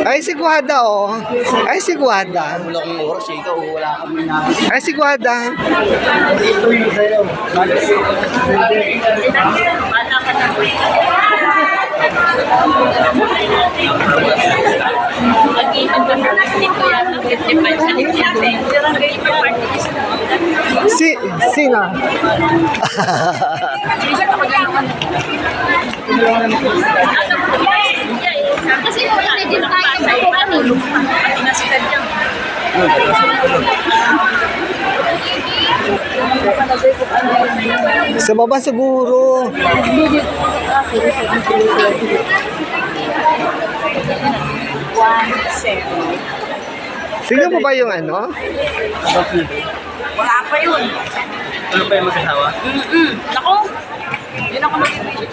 Ay, si Guada, oh. Ay, si Guada. Wala kong oras eh. Ikaw, wala kami na. Ay, si Guada. Ito yung sa'yo. Sino? Kasi wala na din tayo Sa baba siguro. Tingnan mo ba yung ano? wala pa yun. Ano pa yung mag-asawa? Nako, yun ako mag-ibig.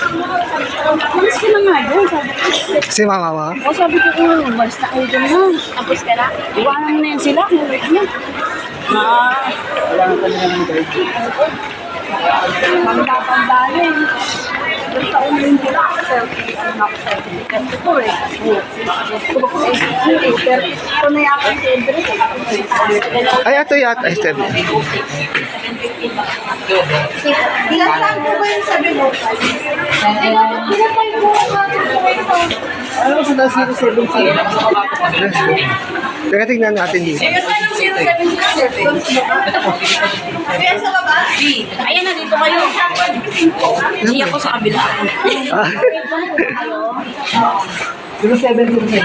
Malis ka na nga doon. Si mama mo? O sabi ko, malis na kayo doon na. Tapos ka na. Iwanan mo na yan sila. Wala Wala na kami naman guide. magtatanda na eh. Yung taon na yung sila. Certificate ko eh. Pero ito na yata si Edric. Ay, ito yata. Ay, sabi. Ilan po ba yung sabi mo? Ano sa nasa 07? Teka, tingnan natin dito. Ayan na, dito kayo. Hindi ako sa kabila. Ah. 07.